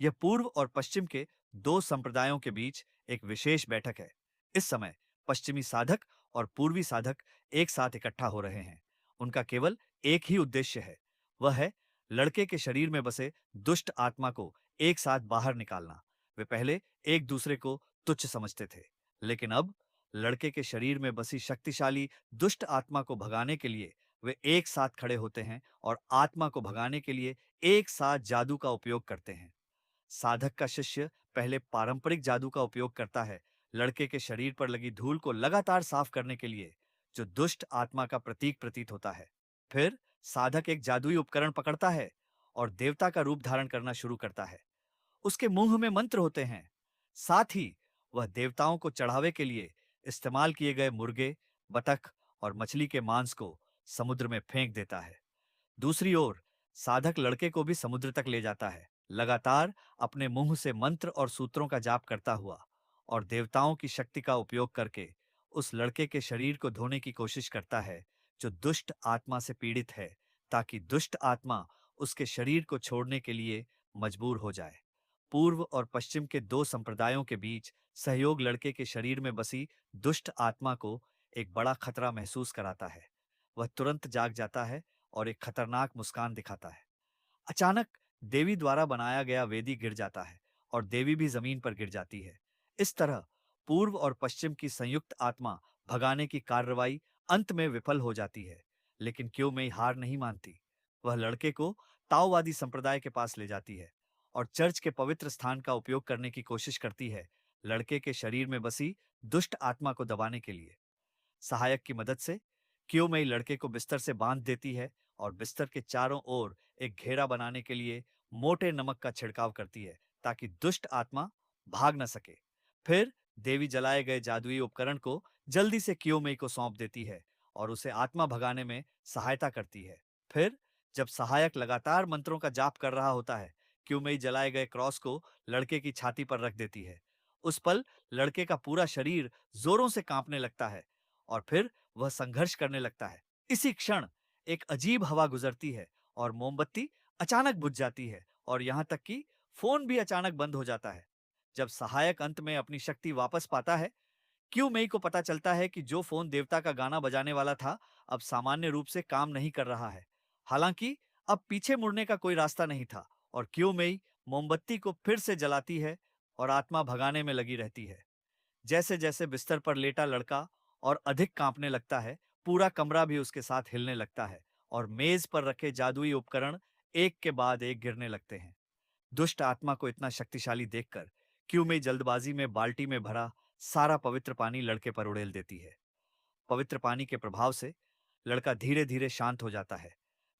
यह पूर्व और पश्चिम के दो संप्रदायों के बीच एक विशेष बैठक है। इस समय पश्चिमी साधक और पूर्वी साधक एक साथ इकट्ठा हो रहे हैं। उनका केवल एक ही उद्देश्य है, वह है लड़के के शरीर में बसे दुष्ट आत्मा को एक साथ बाहर निकालना। वे पहले एक दूसरे को तुच्छ समझते थे, लेकिन अब लड़के के शरीर में बसी शक्तिशाली दुष्ट आत्मा को भगाने के लिए वे एक साथ खड़े होते हैं और आत्मा को भगाने के लिए एक साथ जादू का उपयोग करते हैं। साधक का शिष्य पहले पारंपरिक जादू का उपयोग करता है, लड़के के शरीर पर लगी धूल को लगातार साफ करने के लिए, जो दुष्ट आत्मा का प्रतीक प्रतीत होता है। फिर साधक एक जादुई उपकरण पकड़ता है और देवता का रूप धारण करना शुरू करता है। उसके मुंह में मंत्र होते हैं। साथ ही वह देवताओं को चढ़ावे के लिए इस्तेमाल किए गए मुर्गे, बतख और मछली के मांस को समुद्र में फेंक देता है। दूसरी ओर साधक लड़के को भी समुद्र तक ले जाता है, लगातार अपने मुंह से मंत्र और सूत्रों का जाप करता हुआ, और देवताओं की शक्ति का उपयोग करके उस लड़के के शरीर को धोने की कोशिश करता है जो दुष्ट आत्मा से पीड़ित है, ताकि दुष्ट आत्मा उसके शरीर को छोड़ने के लिए मजबूर हो जाए। पूर्व और पश्चिम के दो संप्रदायों के बीच सहयोग लड़के के शरीर में बसी दुष्ट आत्मा को एक बड़ा खतरा महसूस कराता है। वह तुरंत जाग जाता है और एक खतरनाक मुस्कान दिखाता है। अचानक देवी द्वारा बनाया गया वेदी गिर जाता है और देवी भी जमीन पर गिर जाती है। इस तरह पूर्व और पश्चिम की संयुक्त आत्मा भगाने की कार्रवाई अंत में विफल हो जाती है। लेकिन क्यों मई हार नहीं मानती। वह लड़के को ताओवादी संप्रदाय के पास ले जाती है और चर्च के पवित्र स्थान का उपयोग करने की कोशिश करती है, लड़के के शरीर में बसी दुष्ट आत्मा को दबाने के लिए। सहायक की मदद से क्योमई लड़के को बिस्तर से बांध देती है और बिस्तर के चारों ओर एक घेरा बनाने के लिए मोटे नमक का छिड़काव करती है, ताकि दुष्ट आत्मा भाग न सके। फिर देवी जलाए गए जादुई उपकरण को जल्दी से क्योमई को सौंप देती है और उसे आत्मा भगाने में सहायता करती है। फिर जब सहायक लगातार मंत्रों का जाप कर रहा होता है, क्योमई जलाए गए क्रॉस को लड़के की छाती पर रख देती है। उस पल लड़के का पूरा शरीर जोरों से कांपने लगता है और फिर वह संघर्ष करने लगता है। इसी क्षण एक अजीब हवा गुजरती है और मोमबत्ती अचानक बुझ जाती है, और यहां तक कि फोन भी अचानक बंद हो जाता है। जब सहायक अंत में अपनी शक्ति वापस पाता है, क्यों मई को पता चलता है कि जो फोन देवता का गाना बजाने वाला था, अब सामान्य रूप से काम नहीं कर रहा है। हालांकि अब पीछे मुड़ने का कोई रास्ता नहीं था, और क्यों मई मोमबत्ती को फिर से जलाती है और आत्मा भगाने में लगी रहती है। जैसे जैसे बिस्तर पर लेटा लड़का और अधिक कांपने लगता है, पूरा कमरा भी उसके साथ हिलने लगता है और मेज पर रखे जादुई उपकरण एक के बाद एक गिरने लगते हैं। दुष्ट आत्मा को इतना शक्तिशाली देखकर क्यूमी जल्दबाजी में बाल्टी में भरा सारा पवित्र पानी लड़के पर उड़ेल देती है। पवित्र पानी के प्रभाव से लड़का धीरे धीरे शांत हो जाता है,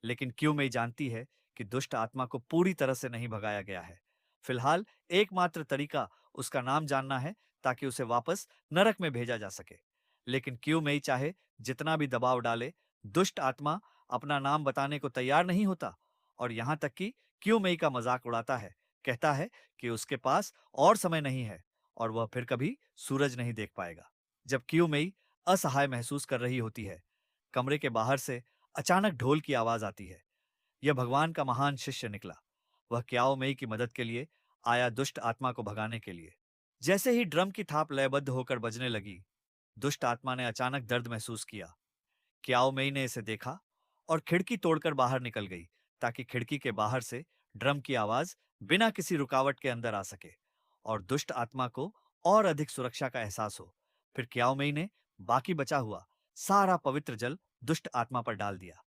लेकिन क्यूमी जानती है कि दुष्ट आत्मा को पूरी तरह से नहीं भगाया गया है। फिलहाल एकमात्र तरीका उसका नाम जानना है, ताकि उसे वापस नरक में भेजा जा सके। लेकिन क्यों मई चाहे जितना भी दबाव डाले, दुष्ट आत्मा अपना नाम बताने को तैयार नहीं होता, और यहां तक कि क्यों मई का मजाक उड़ाता है, कहता है कि उसके पास और समय नहीं है और वह फिर कभी सूरज नहीं देख पाएगा। जब क्यों मई असहाय महसूस कर रही होती है, कमरे के बाहर से अचानक ढोल की आवाज आती है। यह भगवान का महान शिष्य निकला। वह क्याओ मई की मदद के लिए आया, दुष्ट आत्मा को भगाने के लिए। जैसे ही ड्रम की थाप लयबद्ध होकर बजने लगी, दुष्ट आत्मा ने अचानक दर्द महसूस किया। क्याओ मई ने इसे देखा और खिड़की तोड़कर बाहर निकल गई, ताकि खिड़की के बाहर से ड्रम की आवाज बिना किसी रुकावट के अंदर आ सके और दुष्ट आत्मा को और अधिक सुरक्षा का एहसास हो। फिर क्याओ मई ने बाकी बचा हुआ सारा पवित्र जल दुष्ट आत्मा पर डाल दिया।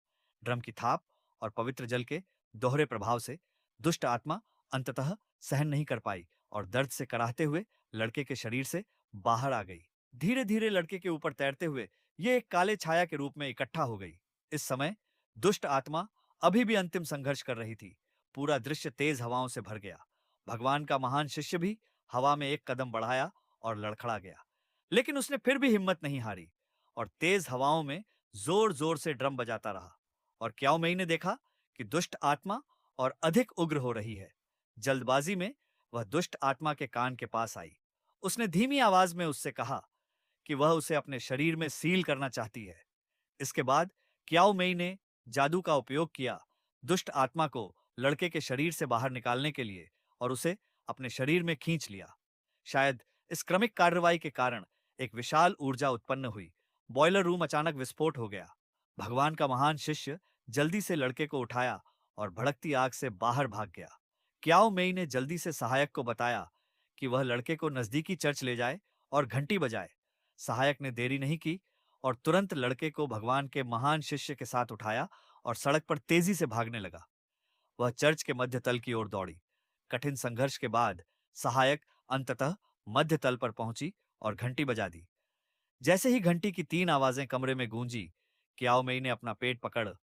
ड्रम की थाप और पवित्र जल के दोहरे प्रभाव से दुष्ट आत्मा अंततः सहन नहीं कर पाई और दर्द से कराहते हुए लड़के के शरीर से बाहर आ गई। धीरे धीरे लड़के के ऊपर तैरते हुए ये एक काले छाया के रूप में इकट्ठा हो गई। इस समय दुष्ट आत्मा अभी भी अंतिम संघर्ष कर रही थी। पूरा दृश्य तेज हवाओं से भर गया। भगवान का महान शिष्य भी हवा में एक कदम बढ़ाया और लड़खड़ा गया, लेकिन उसने फिर भी हिम्मत नहीं हारी और तेज हवाओं में जोर जोर से ड्रम बजाता रहा। और क्याओ मई ने देखा कि दुष्ट आत्मा और अधिक उग्र हो रही है। जल्दबाजी में वह दुष्ट आत्मा के कान के पास आई। उसने धीमी आवाज में उससे कहा कि वह उसे अपने शरीर में सील करना चाहती है। इसके बाद क्याओ मई ने जादू का उपयोग किया दुष्ट आत्मा को लड़के के शरीर से बाहर निकालने के लिए, और उसे अपने शरीर में खींच लिया। शायद इस क्रमिक कार्रवाई के कारण एक विशाल ऊर्जा उत्पन्न हुई। बॉयलर रूम अचानक विस्फोट हो गया। भगवान का महान शिष्य जल्दी से लड़के को उठाया और भड़कती आग से बाहर भाग गया। क्याओ मेई ने जल्दी से सहायक को बताया कि वह लड़के को नजदीकी चर्च ले जाए और घंटी बजाए। सहायक ने देरी नहीं की और तुरंत लड़के को भगवान के महान शिष्य के साथ उठाया और सड़क पर तेजी से भागने लगा। वह चर्च के मध्य तल की ओर दौड़ी। कठिन संघर्ष के बाद सहायक अंततः मध्य तल पर पहुंची और घंटी बजा दी। जैसे ही घंटी की 3 आवाजें कमरे में गूंजी, क्याओ मेई ने अपना पेट पकड़